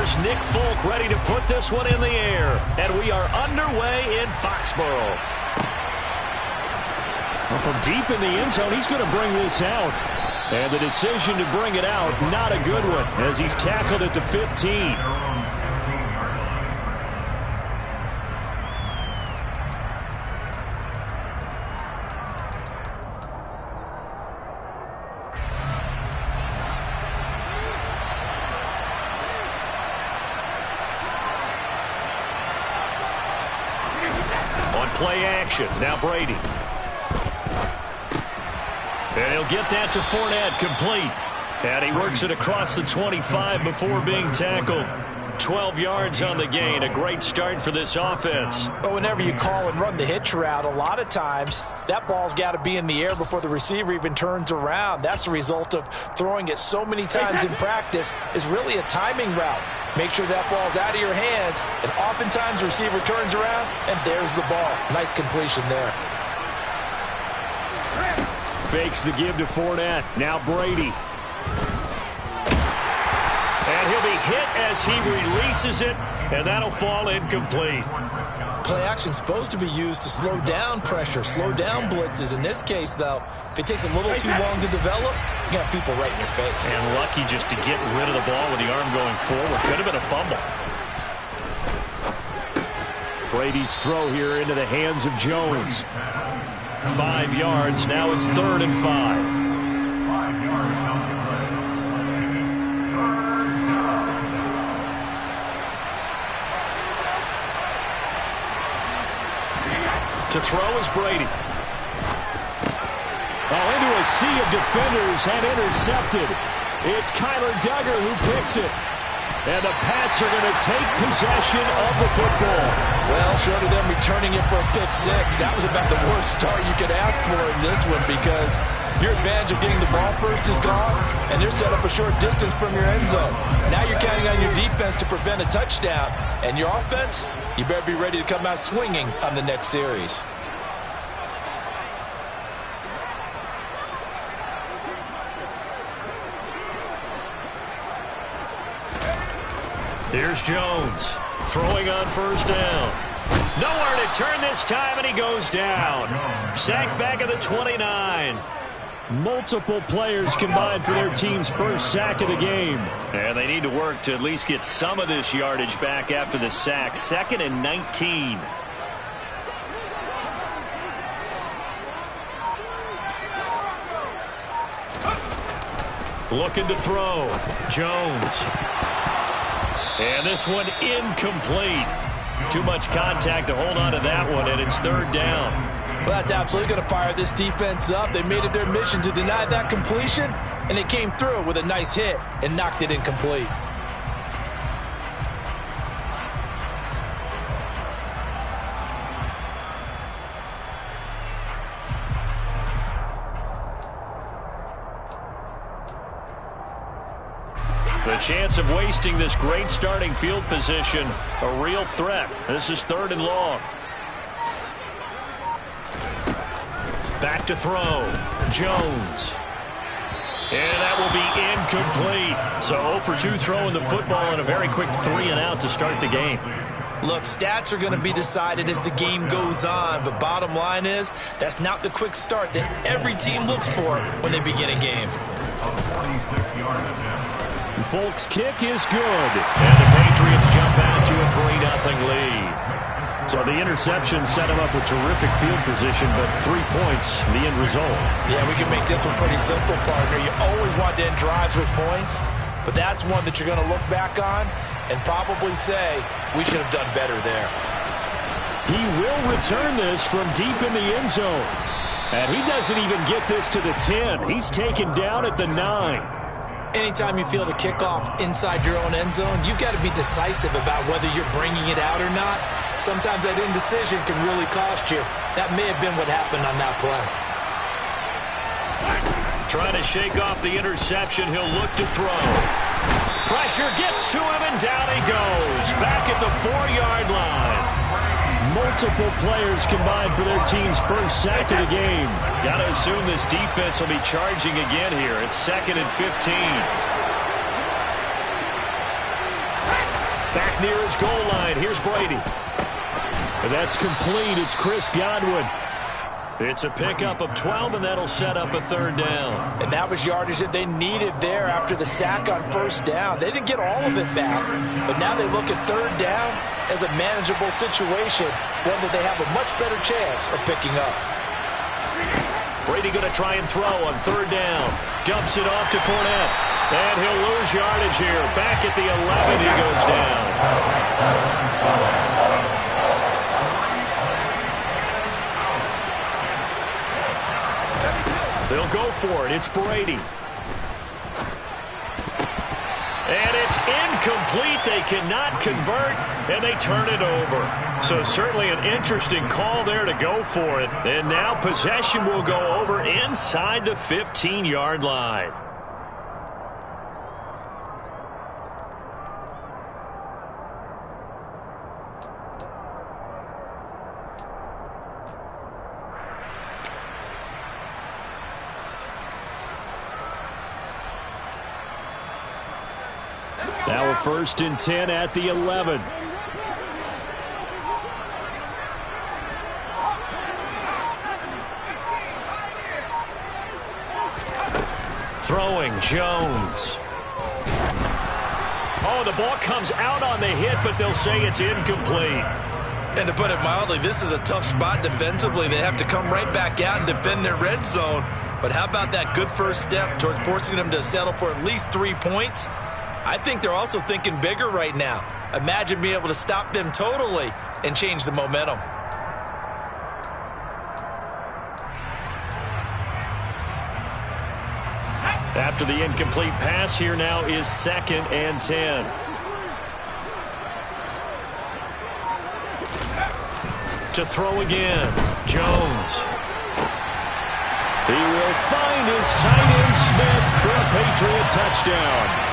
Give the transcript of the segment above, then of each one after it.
Here's Nick Folk ready to put this one in the air. And we are underway in Foxborough. Well, from deep in the end zone, he's going to bring this out. And the decision to bring it out, not a good one, as he's tackled at the 15. On play action, now Brady. And he'll get that to Fournette, complete. And he works it across the 25 before being tackled. 12 yards on the gain. A great start for this offense. But whenever you call and run the hitch route, a lot of times that ball's got to be in the air before the receiver even turns around. That's the result of throwing it so many times in practice. Is really a timing route. Make sure that ball's out of your hands, and oftentimes the receiver turns around, and there's the ball. Nice completion there. Fakes the give to Fournette. Now Brady. And he'll be hit as he releases it, and that'll fall incomplete. Play action's supposed to be used to slow down pressure, slow down blitzes. In this case, though, if it takes a little too long to develop, you got people right in your face. And lucky just to get rid of the ball with the arm going forward. Could have been a fumble. Brady's throw here into the hands of Jones. 5 yards. Now it's 3rd and 5. 5 yards on the play. To throw is Brady. Oh, into a sea of defenders and intercepted. It's Kyler Duggar who picks it. And the Pats are going to take possession of the football. Well, short of them returning it for a pick six, that was about the worst start you could ask for in this one, because your advantage of getting the ball first is gone, and they're set up a short distance from your end zone. Now you're counting on your defense to prevent a touchdown, and your offense, you better be ready to come out swinging on the next series. Here's Jones throwing on 1st down. Nowhere to turn this time, and he goes down. Sacked back at the 29. Multiple players combined for their team's first sack of the game. And they need to work to at least get some of this yardage back after the sack. 2nd and 19. Looking to throw. Jones. And this one incomplete. Too much contact to hold on to that one, and it's 3rd down. Well, that's absolutely going to fire this defense up. They made it their mission to deny that completion, and they came through with a nice hit and knocked it incomplete. The chance of wasting this great starting field position, a real threat. This is 3rd and long. Back to throw. Jones. And that will be incomplete. So 0 for 2 throwing the football and a very quick 3 and out to start the game. Look, stats are going to be decided as the game goes on, but bottom line is that's not the quick start that every team looks for when they begin a game. A 46-yard attempt. Folk's kick is good. And the Patriots jump out to a 3-0 lead. So the interception set him up with terrific field position, but 3 points, the end result. Yeah, we can make this one pretty simple, partner. You always want to end drives with points, but that's one that you're going to look back on and probably say, we should have done better there. He will return this from deep in the end zone. And he doesn't even get this to the 10. He's taken down at the 9. Anytime you feel the kickoff inside your own end zone, you've got to be decisive about whether you're bringing it out or not. Sometimes that indecision can really cost you. That may have been what happened on that play. Trying to shake off the interception. He'll look to throw. Pressure gets to him, and down he goes. Back at the 4-yard line. Multiple players combined for their team's first sack of the game. Got to assume this defense will be charging again here. It's 2nd and 15. Back near his goal line. Here's Brady. And that's complete. It's Chris Godwin. It's a pickup of 12, and that'll set up a third down. And that was yardage that they needed there after the sack on first down. They didn't get all of it back, but now they look at third down as a manageable situation, one that they have a much better chance of picking up. Brady going to try and throw on third down. Dumps it off to Fournette. And he'll lose yardage here. Back at the 11, he goes down. They'll go for it. It's Brady. And it's incomplete. They cannot convert, and they turn it over. So certainly an interesting call there to go for it. And now possession will go over inside the 15-yard line. Now a 1st and 10 at the 11. Throwing, Jones. Oh, the ball comes out on the hit, but they'll say it's incomplete. And to put it mildly, this is a tough spot defensively. They have to come right back out and defend their red zone. But how about that good first step towards forcing them to settle for at least 3 points? I think they're also thinking bigger right now. Imagine being able to stop them totally and change the momentum. After the incomplete pass, here now is 2nd and 10. To throw again, Jones. He will find his tight end Smith for a Patriot touchdown.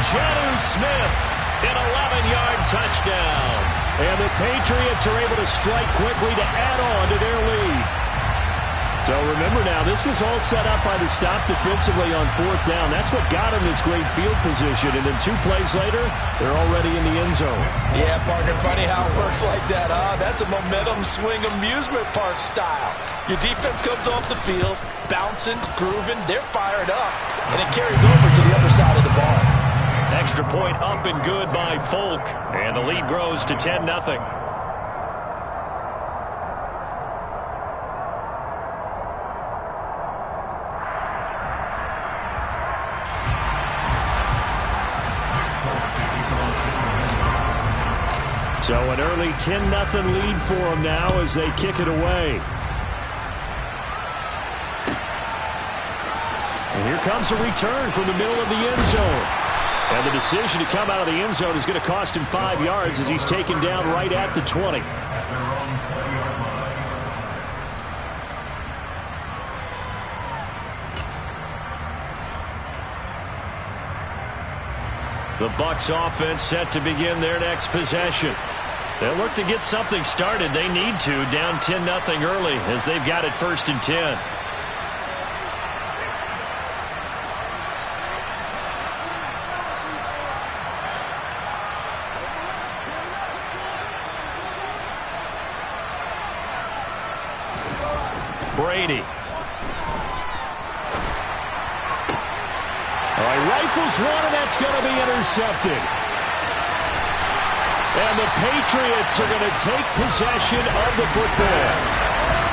Jonnu Smith, an 11-yard touchdown. And the Patriots are able to strike quickly to add on to their lead. So remember now, this was all set up by the stop defensively on 4th down. That's what got him this great field position. And then 2 plays later, they're already in the end zone. Yeah, partner, funny how it works like that, huh? That's a momentum swing amusement park style. Your defense comes off the field, bouncing, grooving, they're fired up, and it carries over to the other side of the ball. Extra point up and good by Folk. And the lead grows to 10-0. So an early 10-0 lead for them now as they kick it away. And here comes a return from the middle of the end zone. And the decision to come out of the end zone is going to cost him 5 yards as he's taken down right at the 20. The Bucs offense set to begin their next possession. They'll look to get something started. They need to, down 10-0 early as they've got it 1st and 10. Brady. All right, rifles one, and that's going to be intercepted. And the Patriots are going to take possession of the football.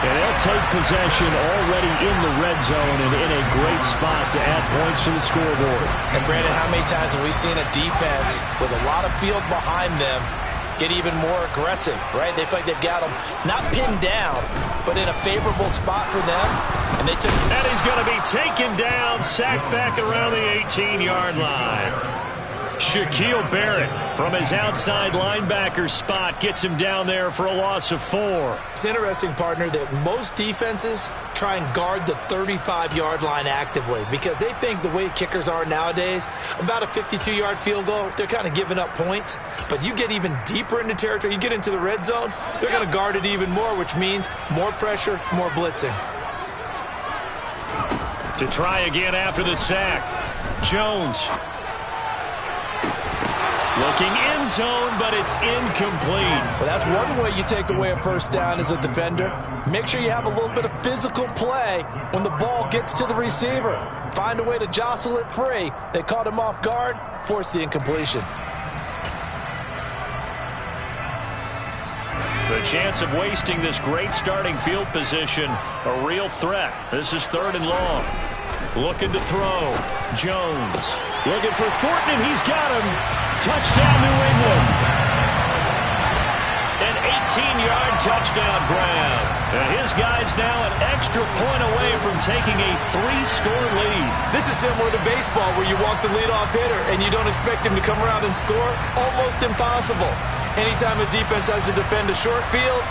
And they'll take possession already in the red zone and in a great spot to add points to the scoreboard. And Brandon, how many times have we seen a defense with a lot of field behind them get even more aggressive, right? They feel like they've got them not pinned down, but in a favorable spot for them. And they took. And he's going to be taken down, sacked back around the 18-yard line. Shaquille Barrett from his outside linebacker spot gets him down there for a loss of 4. It's interesting, partner, that most defenses try and guard the 35-yard line actively because they think the way kickers are nowadays, about a 52-yard field goal, they're kind of giving up points. But you get even deeper into territory, you get into the red zone, they're going to guard it even more, which means more pressure, more blitzing. To try again after the sack, Jones. Looking end zone, but it's incomplete. Well, that's one way you take away a first down as a defender. Make sure you have a little bit of physical play when the ball gets to the receiver. Find a way to jostle it free. They caught him off guard, forced the incompletion. The chance of wasting this great starting field position, a real threat. This is 3rd and long. Looking to throw. Jones looking for Thornton, and he's got him. Touchdown, New England. An 18-yard touchdown grab. And his guy's now an extra point away from taking a 3-score lead. This is similar to baseball where you walk the leadoff hitter and you don't expect him to come around and score. Almost impossible. Anytime a defense has to defend a short field,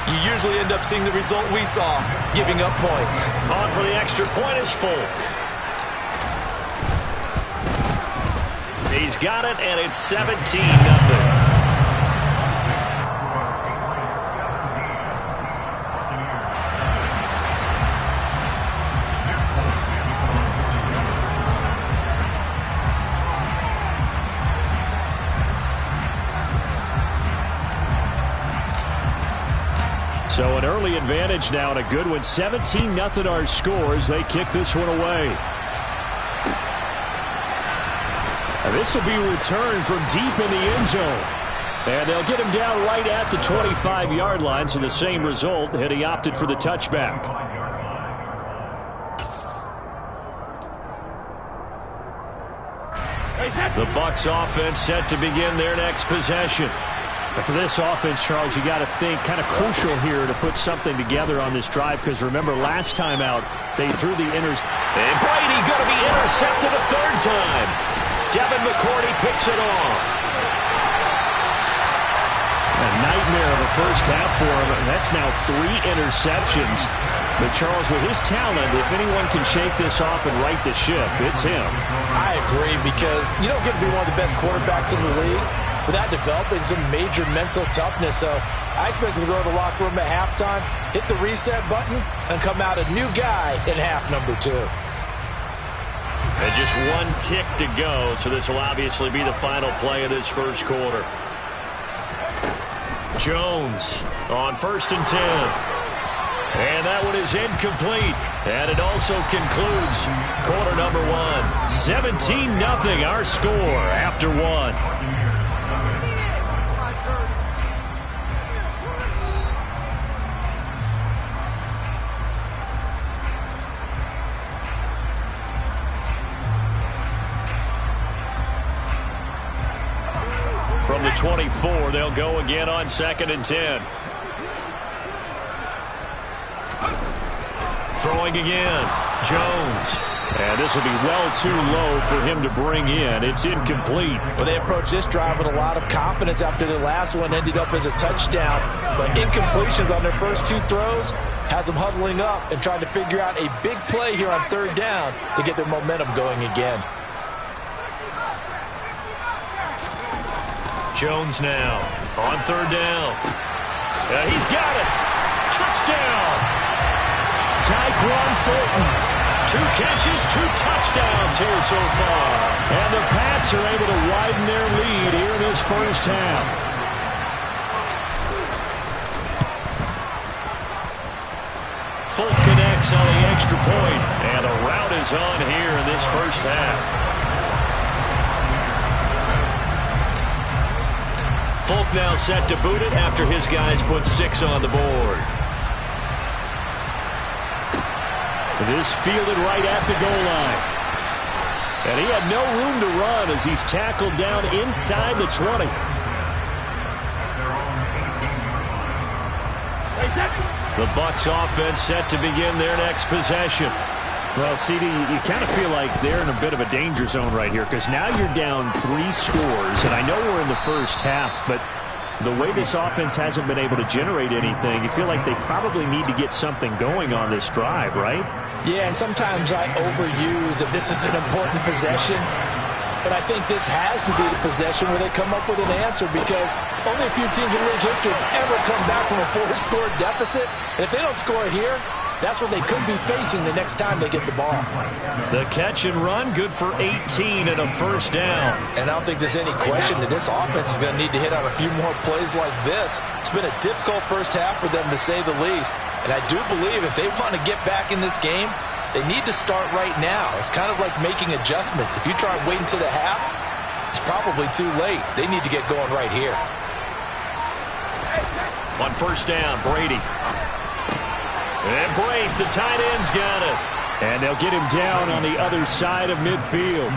you usually end up seeing the result we saw, giving up points. On for the extra point is Folk. He's got it, and it's 17-0. So an early advantage now, and a good one. 17-0 our scores. They kick this one away. And this will be returned from deep in the end zone. And they'll get him down right at the 25-yard line, so the same result, and he opted for the touchback. The Bucs offense set to begin their next possession. And for this offense, Charles, you got to think kind of crucial here to put something together on this drive, because remember last time out they threw the and Brady going to be intercepted a 3rd time. Devin McCourty picks it off. A nightmare of a first half for him, and that's now 3 interceptions. But Charles, with his talent, if anyone can shake this off and right the ship, it's him. I agree, because you don't get to be one of the best quarterbacks in the league without developing some major mental toughness. So I expect him to go to the locker room at halftime, hit the reset button, and come out a new guy in half number 2. And just 1 tick to go, so this will obviously be the final play of this first quarter. Jones on 1st and 10. And that one is incomplete. And it also concludes quarter number 1. 17-0 our score after 1. From the 24, they'll go again on 2nd and 10. Throwing again. Jones. And this will be well too low for him to bring in. It's incomplete. Well, they approached this drive with a lot of confidence after their last one ended up as a touchdown. But incompletions on their first 2 throws has them huddling up and trying to figure out a big play here on 3rd down to get their momentum going again. Jones now on 3rd down. He's got it. Touchdown. Tyquan Thornton. 2 catches, 2 touchdowns here so far. And the Pats are able to widen their lead here in this first half. Folk connects on the extra point, and a rout is on here in this first half. Folk now set to boot it after his guys put 6 on the board. This fielded right at the goal line. And he had no room to run as he's tackled down inside the 20. The Bucs offense set to begin their next possession. Well, CD, you kind of feel like they're in a bit of a danger zone right here, because now you're down 3 scores, and I know we're in the first half, but the way this offense hasn't been able to generate anything, you feel like they probably need to get something going on this drive, right? Yeah, and sometimes I overuse that this is an important possession, but I think this has to be the possession where they come up with an answer, because only a few teams in league history have ever come back from a 4-score deficit, and if they don't score here, That's what they could be facing the next time they get the ball. The catch and run, good for 18 and a first down. And I don't think there's any question that this offense is going to need to hit on a few more plays like this. It's been a difficult first half for them, to say the least. And I do believe if they want to get back in this game, they need to start right now. It's kind of like making adjustments. If you try waiting to the half, it's probably too late. They need to get going right here. On first down, Brady. And Brady, the tight end's got it. And they'll get him down on the other side of midfield.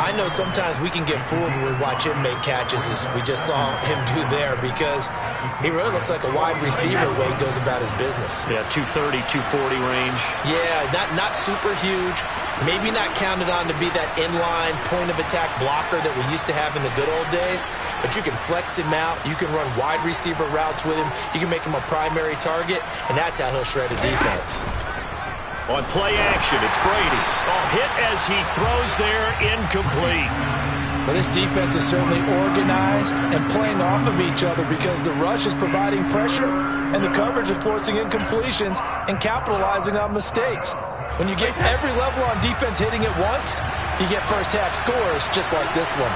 I know sometimes we can get fooled when we watch him make catches, as we just saw him do there, because he really looks like a wide receiver the way he goes about his business. Yeah, 230, 240 range. Yeah, not super huge. Maybe not counted on to be that inline point-of-attack blocker that we used to have in the good old days, but you can flex him out. You can run wide receiver routes with him. You can make him a primary target, and that's how he'll shred a defense. On play action, it's Brady. Hit as he throws there, incomplete. Well, this defense is certainly organized and playing off of each other because the rush is providing pressure and the coverage is forcing incompletions and capitalizing on mistakes. When you get every level on defense hitting at once, you get first half scores just like this one.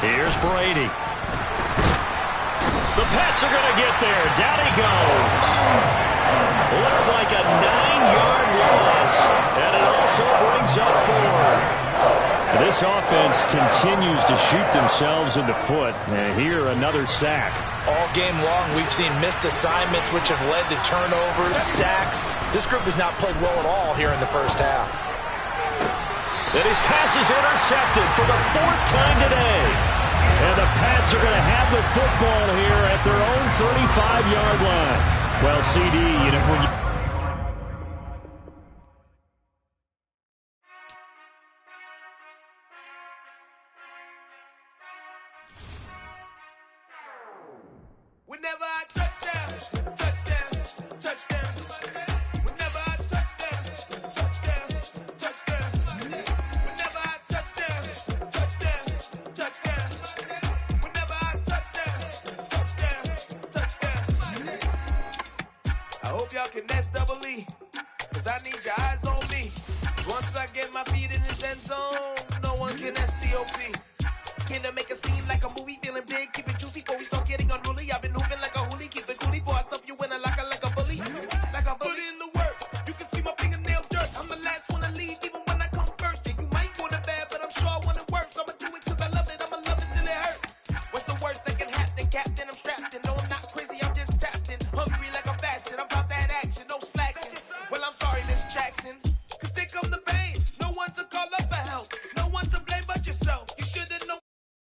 Here's Brady. The Pats are going to get there. Down he goes. Looks like a 9-yard loss, and it also brings up 4. This offense continues to shoot themselves in the foot. And here, another sack. All game long, we've seen missed assignments, which have led to turnovers, sacks. This group has not played well at all here in the first half. Then his pass is intercepted for the 4th time today. And the Pats are going to have the football here at their own 35-yard line. Well, CD, you know, when you... Whenever I touchdown, touchdown, touchdown. Whenever I touchdown, touchdown, touchdown. Whenever I touchdown, touchdown, touchdown. Whenever I touchdown, touchdown. I hope y'all can SEE, cause I need your eyes on me. Once I get my feet in this end zone, no one can STOP. Can I make a scene like a movie, feeling big, keep